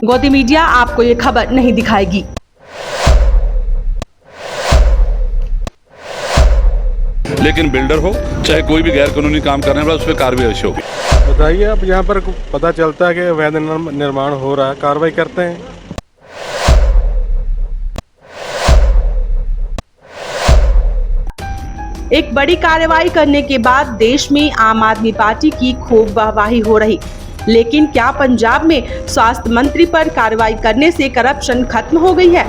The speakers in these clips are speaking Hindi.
गोदी मीडिया आपको ये खबर नहीं दिखाएगी। लेकिन बिल्डर हो चाहे कोई भी गैर कानूनी काम करने वाला, उस पर कार्रवाई अवश्य होगी। बताइए, अब यहाँ पर पता चलता है कि अवैध निर्माण हो रहा है, कार्रवाई करते हैं। एक बड़ी कार्रवाई करने के बाद देश में आम आदमी पार्टी की खूब वाहवाही हो रही, लेकिन क्या पंजाब में स्वास्थ्य मंत्री पर कार्रवाई करने से करप्शन खत्म हो गई है?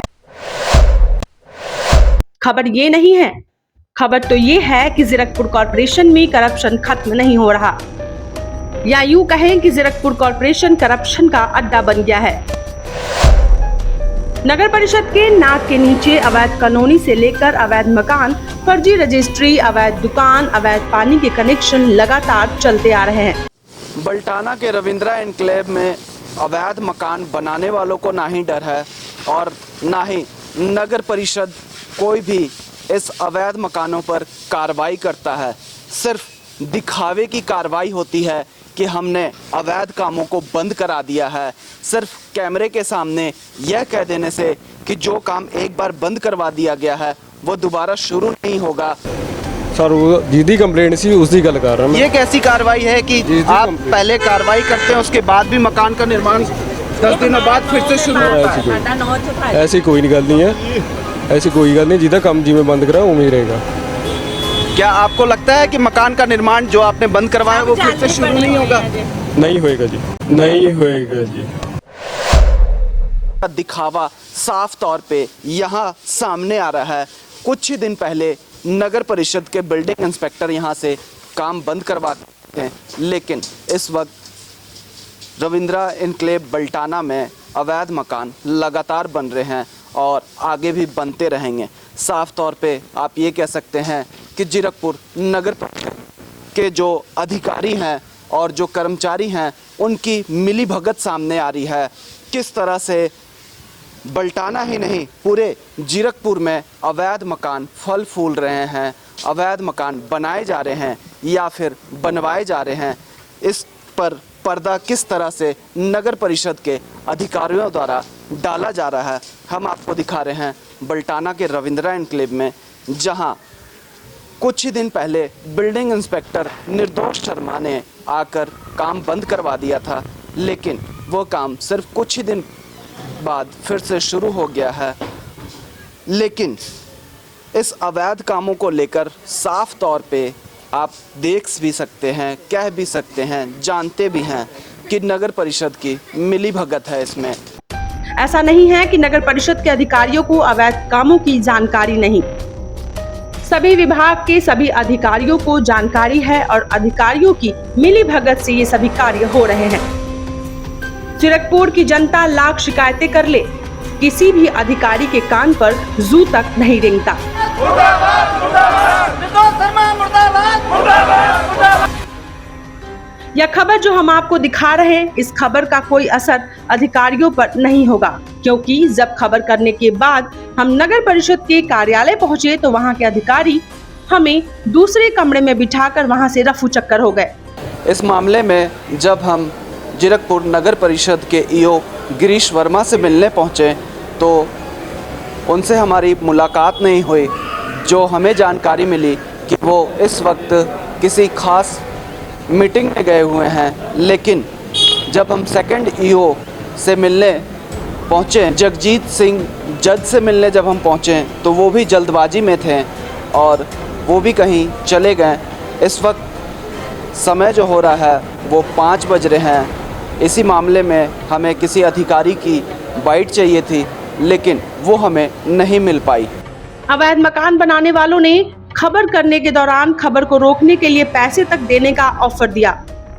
खबर ये नहीं है। खबर तो ये है कि जीरकपुर कॉर्पोरेशन में करप्शन खत्म नहीं हो रहा, या यूं कहें कि जीरकपुर कॉर्पोरेशन करप्शन का अड्डा बन गया है। नगर परिषद के नाक के नीचे अवैध कानूनी से लेकर अवैध मकान, फर्जी रजिस्ट्री, अवैध दुकान, अवैध पानी के कनेक्शन लगातार चलते आ रहे हैं। बल्टाना के रविंद्रा एनक्लेव में अवैध मकान बनाने वालों को ना ही डर है और ना ही नगर परिषद कोई भी इस अवैध मकानों पर कार्रवाई करता है। सिर्फ दिखावे की कार्रवाई होती है कि हमने अवैध कामों को बंद करा दिया है। सिर्फ कैमरे के सामने यह कह देने से कि जो काम एक बार बंद करवा दिया गया है वो दोबारा शुरू नहीं होगा। सर, वो जिसकी कंप्लेंट सी उसकी गल कर रहा हूं। ये कैसी कार्रवाई है कि आप पहले कार्रवाई करते हैं, उसके बाद भी मकान का निर्माण 10 दिनों बाद फिर से शुरू होता है? ऐसी कोई गल नहीं है, ऐसी कोई गल नहीं। जिदा काम जिम्मे बंद करा उम्मीद रहेगा। क्या आपको लगता है कि मकान का निर्माण जो आपने बंद करवाया वो फिर से शुरू नहीं होगा? नहीं होएगा जी, नहीं होएगा जी। दिखावा साफ तौर पे यहाँ सामने आ रहा है। कुछ ही दिन पहले नगर परिषद के बिल्डिंग इंस्पेक्टर यहाँ से काम बंद करवाते हैं, लेकिन इस वक्त रविंद्रा एनक्लेव बल्टाना में अवैध मकान लगातार बन रहे हैं और आगे भी बनते रहेंगे। साफ तौर पे आप ये कह सकते हैं कि जीरकपुर नगर परिषद के जो अधिकारी हैं और जो कर्मचारी हैं उनकी मिलीभगत सामने आ रही है। किस तरह से बल्टाना ही नहीं पूरे जीरकपुर में अवैध मकान फल फूल रहे हैं, अवैध मकान बनाए जा रहे हैं या फिर बनवाए जा रहे हैं, इस पर पर्दा किस तरह से नगर परिषद के अधिकारियों द्वारा डाला जा रहा है हम आपको दिखा रहे हैं बल्टाना के रविंद्रा एनक्लेव में, जहां कुछ ही दिन पहले बिल्डिंग इंस्पेक्टर निर्दोष शर्मा ने आकर काम बंद करवा दिया था, लेकिन वो काम सिर्फ कुछ ही दिन बाद फिर से शुरू हो गया है। लेकिन इस अवैध कामों को लेकर साफ तौर पे आप देख भी सकते हैं, कह भी सकते हैं, जानते भी हैं कि नगर परिषद की मिलीभगत है इसमें। ऐसा नहीं है कि नगर परिषद के अधिकारियों को अवैध कामों की जानकारी नहीं, सभी विभाग के सभी अधिकारियों को जानकारी है और अधिकारियों की मिलीभगत से ये सभी कार्य हो रहे हैं। जीरकपुर की जनता लाख शिकायतें कर ले, किसी भी अधिकारी के कान पर जू तक नहीं रेंगता। यह खबर जो हम आपको दिखा रहे हैं, इस खबर का कोई असर अधिकारियों पर नहीं होगा, क्योंकि जब खबर करने के बाद हम नगर परिषद के कार्यालय पहुंचे तो वहां के अधिकारी हमें दूसरे कमरे में बिठाकर वहां से रफू चक्कर हो गए। इस मामले में जब हम जीरकपुर नगर परिषद के ईओ गिरीश वर्मा से मिलने पहुंचे तो उनसे हमारी मुलाकात नहीं हुई। जो हमें जानकारी मिली कि वो इस वक्त किसी खास मीटिंग में गए हुए हैं, लेकिन जब हम सेकंड ईओ से मिलने पहुंचे, जगजीत सिंह जज से मिलने जब हम पहुंचे तो वो भी जल्दबाजी में थे और वो भी कहीं चले गए। इस वक्त समय जो हो रहा है वो 5 बज रहे हैं। इसी मामले में हमें किसी अधिकारी की बाइट चाहिए थी, लेकिन वो हमें नहीं मिल पाई। अवैध मकान बनाने वालों ने खबर करने के दौरान खबर को रोकने के लिए पैसे तक देने का ऑफर दिया।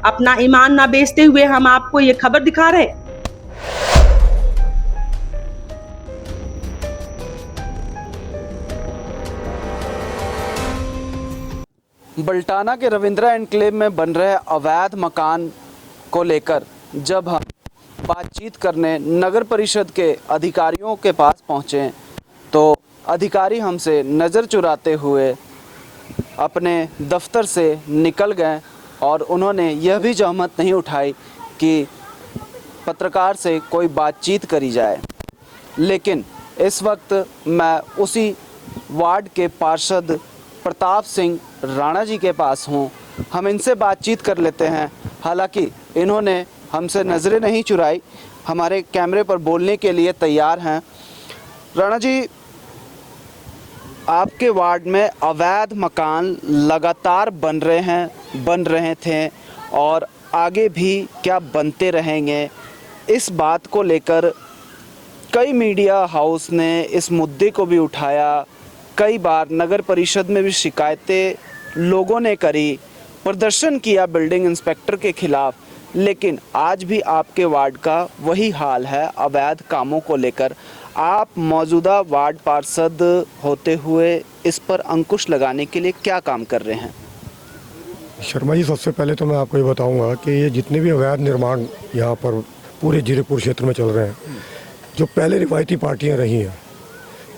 अपना ईमान ना बेचते हुए हम आपको ये खबर दिखा रहे। बल्टाना के रविंद्रा एनक्लेव में बन रहे अवैध मकान को लेकर जब हम बातचीत करने नगर परिषद के अधिकारियों के पास पहुँचे तो अधिकारी हमसे नज़र चुराते हुए अपने दफ्तर से निकल गए और उन्होंने यह भी जहमत नहीं उठाई कि पत्रकार से कोई बातचीत करी जाए। लेकिन इस वक्त मैं उसी वार्ड के पार्षद प्रताप सिंह राणा जी के पास हूँ। हम इनसे बातचीत कर लेते हैं। हालांकि इन्होंने हमसे नज़रें नहीं चुराई, हमारे कैमरे पर बोलने के लिए तैयार हैं। राणा जी, आपके वार्ड में अवैध मकान लगातार बन रहे थे और आगे भी क्या बनते रहेंगे, इस बात को लेकर कई मीडिया हाउस ने इस मुद्दे को भी उठाया। कई बार नगर परिषद में भी शिकायतें लोगों ने करी, प्रदर्शन किया बिल्डिंग इंस्पेक्टर के खिलाफ। लेकिन आज भी आपके वार्ड का वही हाल है अवैध कामों को लेकर। आप मौजूदा वार्ड पार्षद होते हुए इस पर अंकुश लगाने के लिए क्या काम कर रहे हैं? शर्मा जी, सबसे पहले तो मैं आपको ये बताऊंगा कि ये जितने भी अवैध निर्माण यहाँ पर पूरे जीरकपुर क्षेत्र में चल रहे हैं, जो पहले रिवायती पार्टियां रही हैं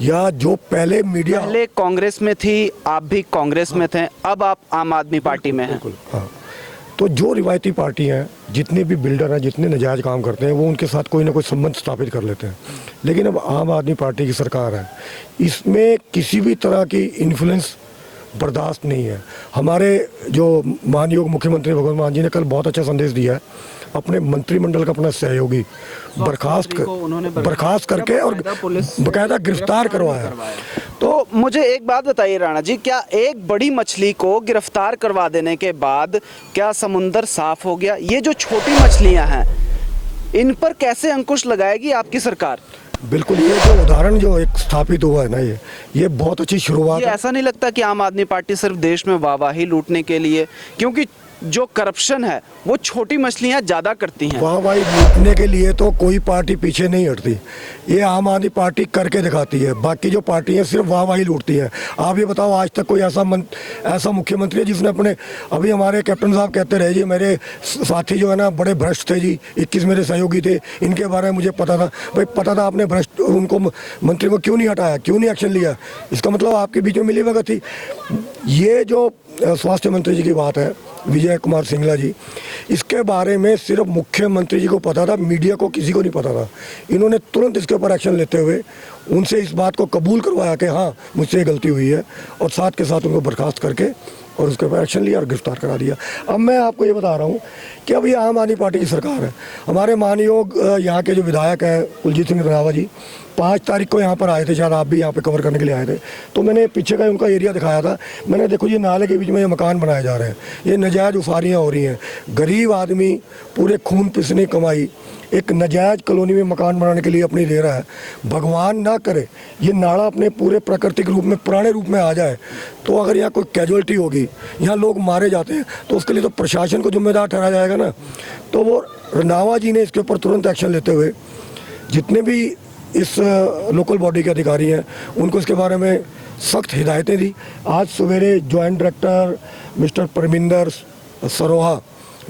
या जो पहले कांग्रेस में थी, आप भी कांग्रेस में थे, अब आप आम आदमी पार्टी में हैं। बिल्कुल, हाँ। तो जो रिवायती पार्टी हैं, जितने भी बिल्डर हैं, जितने नाजायज काम करते हैं, वो उनके साथ कोई ना कोई संबंध स्थापित कर लेते हैं। लेकिन अब आम आदमी पार्टी की सरकार है, इसमें किसी भी तरह की इन्फ्लुएंस बर्दाश्त नहीं है। हमारे जो मानयोग मुख्यमंत्री भगवंत मान जी ने कल बहुत अच्छा संदेश दिया है, अपने मंत्रिमंडल का अपना सहयोगी बर्खास्त करके और बकायदा गिरफ्तार करवाया। तो मुझे एक बात बताइए राणा जी, क्या एक बड़ी मछली को गिरफ्तार करवा देने के बाद क्या समुंदर साफ हो गया? ये जो छोटी मछलियां हैं, इन पर कैसे अंकुश लगाएगी आपकी सरकार? बिल्कुल, ये जो उदाहरण जो एक स्थापित हुआ है ना, ये बहुत अच्छी शुरुआत है। ऐसा नहीं लगता कि आम आदमी पार्टी सिर्फ देश में वाहवाही लूटने के लिए, क्योंकि जो करप्शन है वो छोटी मछलियां ज्यादा करती हैं। वाहवाही लूटने के लिए तो कोई पार्टी पीछे नहीं हटती, ये आम आदमी पार्टी करके दिखाती है। बाकी जो पार्टियां सिर्फ वाहवाही लूटती हैं। आप ये बताओ, आज तक कोई ऐसा मुख्यमंत्री है जिसने अपने, अभी हमारे कैप्टन साहब कहते रहे जी मेरे साथी जो है ना बड़े भ्रष्ट थे जी, 21 मेरे सहयोगी थे, इनके बारे में मुझे पता था। भाई पता था, आपने भ्रष्ट उनको मंत्री को क्यों नहीं हटाया, क्यों नहीं एक्शन लिया? इसका मतलब आपके बीच में मिली भगत थी। ये जो स्वास्थ्य मंत्री जी की बात है, विजय कुमार सिंगला जी, इसके बारे में सिर्फ मुख्यमंत्री जी को पता था, मीडिया को किसी को नहीं पता था। इन्होंने तुरंत इसके ऊपर एक्शन लेते हुए उनसे इस बात को कबूल करवाया कि हाँ मुझसे ये गलती हुई है, और साथ के साथ उनको बर्खास्त करके और उसके ऊपर एक्शन लिया और गिरफ्तार करा दिया। अब मैं आपको ये बता रहा हूँ कि अब ये आम आदमी पार्टी की सरकार है। हमारे मानयोग यहाँ के जो विधायक हैं कुलजीत सिंह रंधावा जी 5 तारीख को यहाँ पर आए थे, शायद आप भी यहाँ पे कवर करने के लिए आए थे। तो मैंने पीछे का उनका एरिया दिखाया था। मैंने देखो ये नाले के बीच में ये मकान बनाए जा रहे हैं, ये नाजायज उसारियाँ हो रही हैं। गरीब आदमी पूरे खून पिसनी कमाई एक नाजायज कॉलोनी में मकान बनाने के लिए अपनी दे रहा है। भगवान ना करे ये नाला अपने पूरे प्राकृतिक रूप में, पुराने रूप में आ जाए, तो अगर यहाँ कोई कैजुअलिटी होगी, यहाँ लोग मारे जाते हैं, तो उसके लिए तो प्रशासन को जिम्मेदार ठहराया जाएगा ना। तो वो रंधावा जी ने इसके ऊपर तुरंत एक्शन लेते हुए जितने भी इस लोकल बॉडी के अधिकारी हैं उनको इसके बारे में सख्त हिदायतें दी। आज सवेरे joint director mister Parminder Saroha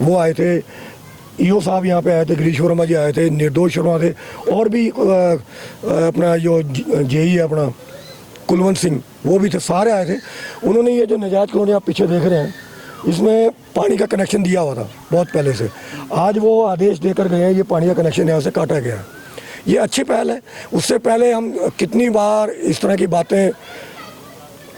वो आए थे, ईओ साहब यहाँ पे आए थे, गिरीश वर्मा जी आए थे, निर्दोष शर्मा थे, और भी अपना जो जेई है अपना कुलवंत सिंह वो भी थे, सारे आए थे। उन्होंने ये जो नाजायज कॉलोनी आप पीछे देख रहे हैं, इसमें पानी का कनेक्शन दिया हुआ था बहुत पहले से। आज वो आदेश देकर गए हैं, ये पानी का कनेक्शन यहाँ से काटा गया है। ये अच्छी पहल है। उससे पहले हम कितनी बार इस तरह की बातें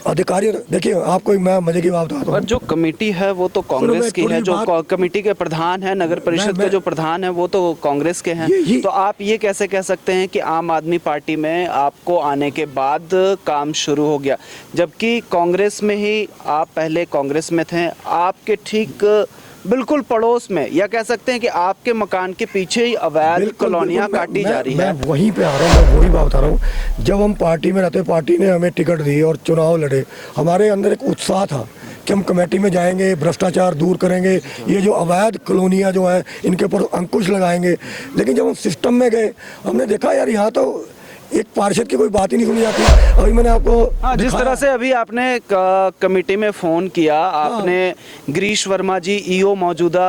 अधिकारी, देखिए आपको मैं मजे की बात बताता हूँ। और जो कमेटी है वो तो कांग्रेस की है, जो कमेटी के प्रधान है, नगर परिषद के जो प्रधान है वो तो कांग्रेस के हैं। तो आप ये कैसे कह सकते हैं कि आम आदमी पार्टी में आपको आने के बाद काम शुरू हो गया, जबकि कांग्रेस में ही आप पहले कांग्रेस में थे, आपके ठीक बिल्कुल पड़ोस में, या कह सकते हैं कि आपके मकान के पीछे ही अवैध कॉलोनियां काटी जा रही है। मैं वहीं पे आ रहा हूँ, मैं वही बात बता रहा हूँ। जब हम पार्टी में रहते, पार्टी ने हमें टिकट दी और चुनाव लड़े, हमारे अंदर एक उत्साह था कि हम कमेटी में जाएंगे, भ्रष्टाचार दूर करेंगे, ये जो अवैध कॉलोनियाँ जो है इनके ऊपर अंकुश लगाएंगे। लेकिन जब हम सिस्टम में गए, हमने देखा यार यहाँ तो एक पार्षद की कोई बात ही नहीं सुनी जाती। अभी मैंने आपको जिस तरह से अभी आपने कमेटी में फ़ोन किया, आपने गिरीश वर्मा जी ईओ मौजूदा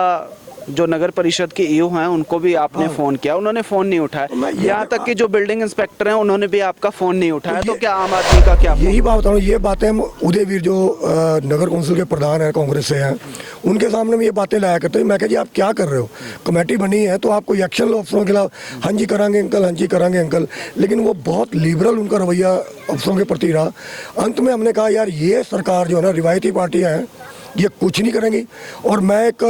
जो नगर परिषद के ईओ हैं उनको भी आपने फ़ोन किया, उन्होंने फ़ोन नहीं उठाया। यहाँ तक कि जो बिल्डिंग इंस्पेक्टर हैं उन्होंने भी आपका फ़ोन नहीं उठाया। तो क्या आम आदमी का क्या? यही बात बता रहा हूँ, ये बातें हम उदयवीर जो नगर कौंसिल के प्रधान हैं कांग्रेस से हैं, उनके सामने में ये बातें लाया करते हैं। मैं कहा जी आप क्या कर रहे हो, कमेटी बनी है तो आपको एक्शन लो अफसरों के खिलाफ। हाँ जी करांगे अंकल, हाँ जी करांगे अंकल, लेकिन वो बहुत लिबरल उनका रवैया अफसरों के प्रति रहा। अंत में हमने कहा यार ये सरकार जो है ना, रिवायती पार्टियाँ हैं, ये कुछ नहीं करेंगी और मैं एक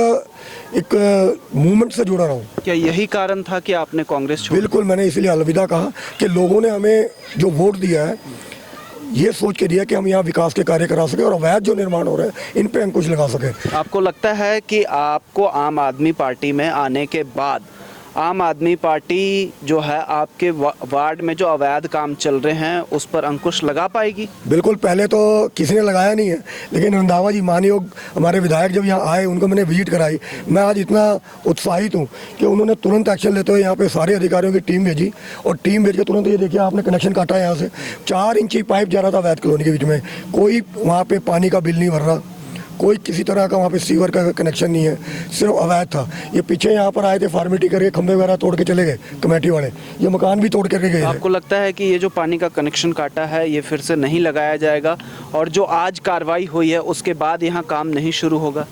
मूवमेंट से जुड़ा रहा हूँ। क्या यही कारण था कि आपने कांग्रेस छोड़ी? बिल्कुल, मैंने इसीलिए अलविदा कहा कि लोगों ने हमें जो वोट दिया है ये सोच के दिया कि हम यहाँ विकास के कार्य करा सके और अवैध जो निर्माण हो रहे हैं इन पे अंकुश लगा सके। आपको लगता है कि आपको आम आदमी पार्टी में आने के बाद आम आदमी पार्टी जो है आपके वार्ड में जो अवैध काम चल रहे हैं उस पर अंकुश लगा पाएगी? बिल्कुल, पहले तो किसी ने लगाया नहीं है, लेकिन रंधावा जी मानयोग हमारे विधायक जब यहाँ आए, उनको मैंने विजिट कराई। मैं आज इतना उत्साहित हूँ कि उन्होंने तुरंत एक्शन लेते हुए यहाँ पे सारे अधिकारियों की टीम भेजी और टीम भेज के तुरंत ये देखिए आपने कनेक्शन काटा है। यहाँ से 4 इंची पाइप जा रहा था अवैध कॉलोनी के बीच में, कोई वहाँ पे पानी का बिल नहीं भर रहा, कोई किसी तरह का वहाँ पे सीवर का कनेक्शन नहीं है, सिर्फ अवैध था। ये पीछे यहाँ पर आए थे फॉर्मेलिटी करके, खंभे वगैरह तोड़ के चले गए कमेटी वाले, ये मकान भी तोड़ करके गए। आपको लगता है कि ये जो पानी का कनेक्शन काटा है ये फिर से नहीं लगाया जाएगा और जो आज कार्रवाई हुई है उसके बाद यहाँ काम नहीं शुरू होगा?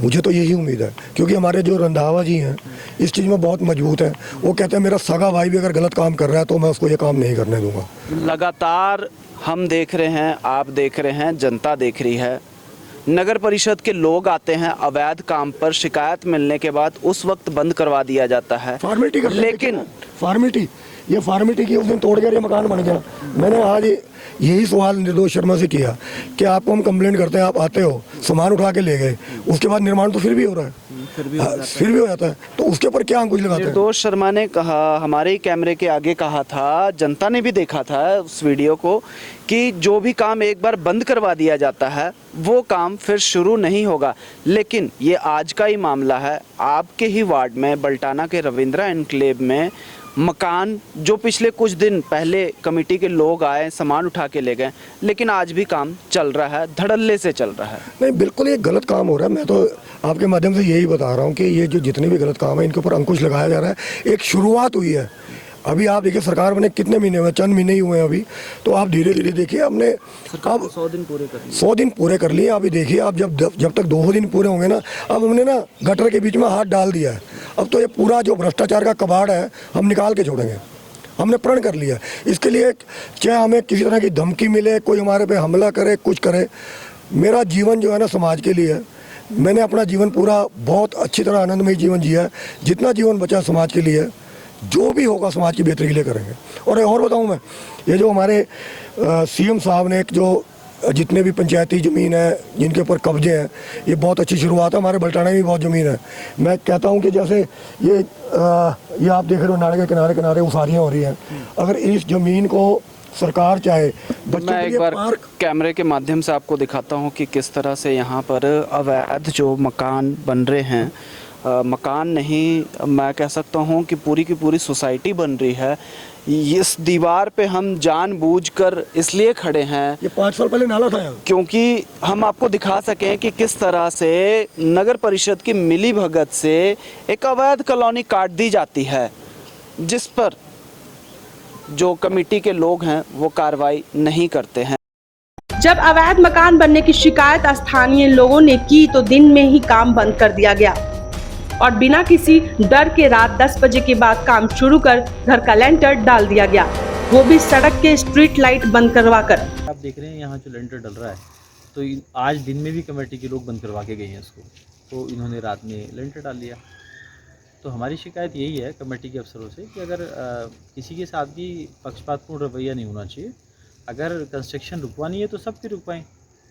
मुझे तो यही उम्मीद है, क्योंकि हमारे जो रंधावा जी हैं इस चीज़ में बहुत मजबूत हैं। वो कहते हैं मेरा सगा भाई भी अगर गलत काम कर रहा है तो मैं उसको ये काम नहीं करने दूंगा। लगातार हम देख रहे हैं, आप देख रहे हैं, जनता देख रही है, नगर परिषद के लोग आते हैं अवैध काम पर, शिकायत मिलने के बाद उस वक्त बंद करवा दिया जाता है फॉर्मेलिटी कर, लेकिन फॉर्मेलिटी की उस दिन तोड़ के ये मकान बन गया। मैंने आज यही सवाल निर्दोष शर्मा से किया कि आपको हम कंप्लेंट करते हैं, आप आते हो, सामान उठा के ले गए, उसके बाद निर्माण तो फिर भी हो रहा है, फिर भी हो जाता है, तो उसके ऊपर क्या अंकुश लगाते हैं? निर्दोष शर्मा ने कहा, हमारे ही कैमरे के आगे कहा था, जनता ने भी देखा था उस वीडियो को, कि जो भी काम एक बार बंद करवा दिया जाता है वो काम फिर शुरू नहीं होगा। लेकिन ये आज का ही मामला है, आपके ही वार्ड में बल्टाना के रविंद्रा एनक्लेव में मकान जो पिछले कुछ दिन पहले कमेटी के लोग आए, सामान उठा के ले गए, लेकिन आज भी काम चल रहा है, धड़ल्ले से चल रहा है। नहीं, बिल्कुल ये गलत काम हो रहा है। मैं तो आपके माध्यम से यही बता रहा हूँ कि ये जो जितने भी गलत काम है इनके ऊपर अंकुश लगाया जा रहा है। एक शुरुआत हुई है, अभी आप देखिए सरकार बने कितने महीने हुए, चंद महीने ही हुए हैं अभी, तो आप धीरे धीरे देखिए हमने अब 100 दिन पूरे कर लिए। अभी देखिए आप जब तक 2 दिन पूरे होंगे ना, अब हमने ना गटर के बीच में हाथ डाल दिया है। अब तो ये पूरा जो भ्रष्टाचार का कबाड़ है हम निकाल के छोड़ेंगे, हमने प्रण कर लिया। इसके लिए चाहे हमें किसी तरह की धमकी मिले, कोई हमारे पे हमला करे, कुछ करे, मेरा जीवन जो है ना समाज के लिए है। मैंने अपना जीवन पूरा बहुत अच्छी तरह आनंदमय जीवन जिया है। जितना जीवन बचा समाज के लिए, जो भी होगा समाज की बेहतरी के लिए करेंगे। और बताऊं मैं, ये जो हमारे सीएम साहब ने एक जो जितने भी पंचायती ज़मीन है जिनके ऊपर कब्जे हैं, ये बहुत अच्छी शुरुआत है। हमारे बल्टाने में भी बहुत ज़मीन है। मैं कहता हूं कि जैसे ये आप देख रहे हो नाले के किनारे किनारे उसारियाँ हो रही हैं, अगर इस ज़मीन को सरकार चाहे मैं एक बार कैमरे के माध्यम से आपको दिखाता हूं कि किस तरह से यहाँ पर अवैध जो मकान बन रहे हैं, मकान नहीं मैं कह सकता हूँ कि पूरी की पूरी सोसाइटी बन रही है। इस दीवार पे हम जानबूझकर इसलिए खड़े हैं, ये 5 साल पहले नाला था यहाँ, क्योंकि हम आपको दिखा सकें कि किस तरह से नगर परिषद की मिली भगत से एक अवैध कॉलोनी काट दी जाती है, जिस पर जो कमेटी के लोग हैं वो कार्रवाई नहीं करते हैं। जब अवैध मकान बनने की शिकायत स्थानीय लोगों ने की तो दिन में ही काम बंद कर दिया गया और बिना किसी डर के रात 10 बजे के बाद काम शुरू कर घर का लेंटर डाल दिया गया, वो भी सड़क के स्ट्रीट लाइट बंद करवा कर। आप देख रहे हैं यहाँ जो लेंटर डल रहा है, तो आज दिन में भी कमेटी के लोग बंद करवा के गए हैं इसको, तो इन्होंने रात में लेंटर डाल दिया। तो हमारी शिकायत यही है कमेटी के अफसरों से कि अगर किसी के साथ भी पक्षपातपूर्ण रवैया नहीं होना चाहिए। अगर कंस्ट्रक्शन रुकवानी है तो सबकी रुकवाएं,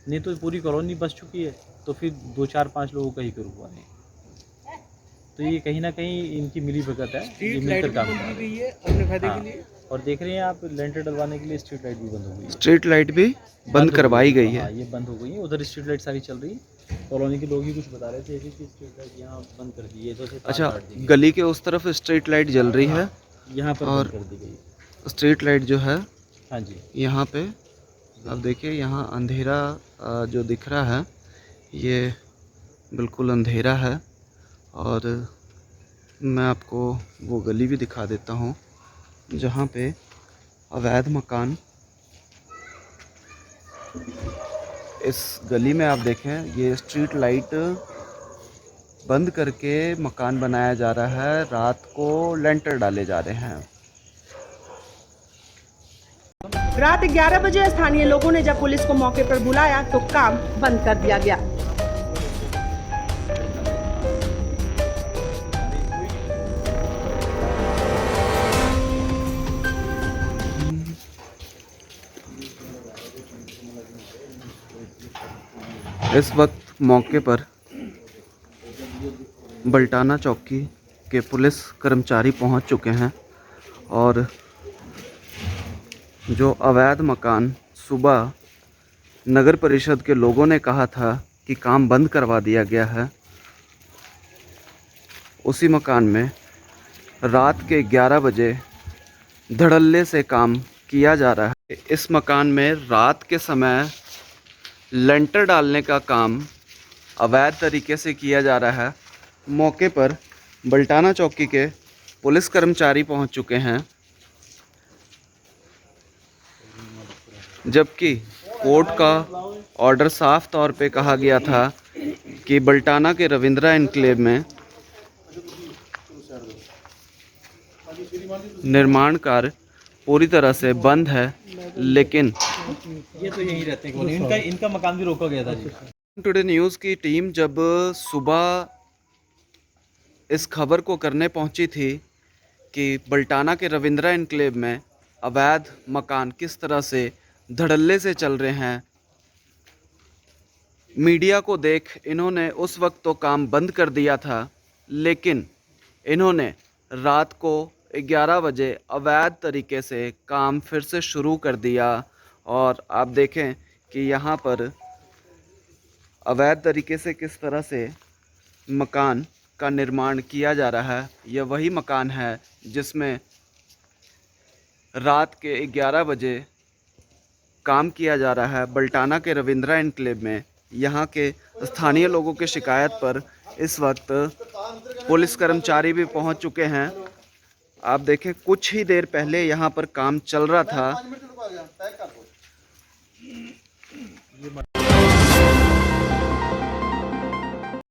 नहीं तो पूरी कॉलोनी बस चुकी है तो फिर 2, 4, 5 लोगों का ही क्यों रुकवाने। तो ये कहीं ना कहीं इनकी मिली भगत है, ये मिलकर काम कर रही है अपने फायदे के लिए। और देख रहे हैं आप लेंटर डलवाने के लिए स्ट्रीट लाइट भी बंद हो गई है, स्ट्रीट लाइट भी बंद करवाई गई है। हाँ, ये बंद हो गई है। उधर स्ट्रीट लाइट सारी चल रही है। कॉलोनी के लोग ही कुछ बता रहे थे कि स्ट्रीट लाइट यहाँ बंद कर दी है, तो अच्छा, गली के उस तरफ स्ट्रीट लाइट जल रही है, यहाँ पर और बंद कर दी गई स्ट्रीट लाइट जो है, हाँ जी, यहाँ पे अब देखिए यहाँ अंधेरा जो दिख रहा है, ये बिल्कुल अंधेरा है और मैं आपको वो गली भी दिखा देता हूँ जहाँ पे अवैध मकान, इस गली में आप देखें ये स्ट्रीट लाइट बंद करके मकान बनाया जा रहा है, रात को लेंटर डाले जा रहे हैं। रात 11 बजे स्थानीय लोगों ने जब पुलिस को मौके पर बुलाया तो काम बंद कर दिया गया। इस वक्त मौके पर बल्टाना चौकी के पुलिस कर्मचारी पहुंच चुके हैं और जो अवैध मकान सुबह नगर परिषद के लोगों ने कहा था कि काम बंद करवा दिया गया है, उसी मकान में रात के 11 बजे धड़ल्ले से काम किया जा रहा है। इस मकान में रात के समय लेंटर डालने का काम अवैध तरीके से किया जा रहा है। मौके पर बल्टाना चौकी के पुलिस कर्मचारी पहुंच चुके हैं, जबकि कोर्ट का ऑर्डर साफ तौर पे कहा गया था कि बल्टाना के रविंद्रा एन्क्लेव में निर्माण कार्य पूरी तरह से बंद है, लेकिन ये तो यहीं रहते हैं, इनका मकान भी रोका गया था जी। टुडे न्यूज़ की टीम जब सुबह इस खबर को करने पहुंची थी कि बल्टाना के रविंद्रा एन्क्लेव में अवैध मकान किस तरह से धड़ल्ले से चल रहे हैं, मीडिया को देख इन्होंने उस वक्त तो काम बंद कर दिया था, लेकिन इन्होंने रात को 11 बजे अवैध तरीके से काम फिर से शुरू कर दिया। और आप देखें कि यहाँ पर अवैध तरीके से किस तरह से मकान का निर्माण किया जा रहा है। यह वही मकान है जिसमें रात के 11 बजे काम किया जा रहा है बल्टाना के रविंद्रा एन्क्लेव में। यहाँ के स्थानीय लोगों की शिकायत पर इस वक्त पुलिस कर्मचारी भी पहुँच चुके हैं। आप देखें कुछ ही देर पहले यहाँ पर काम चल रहा था।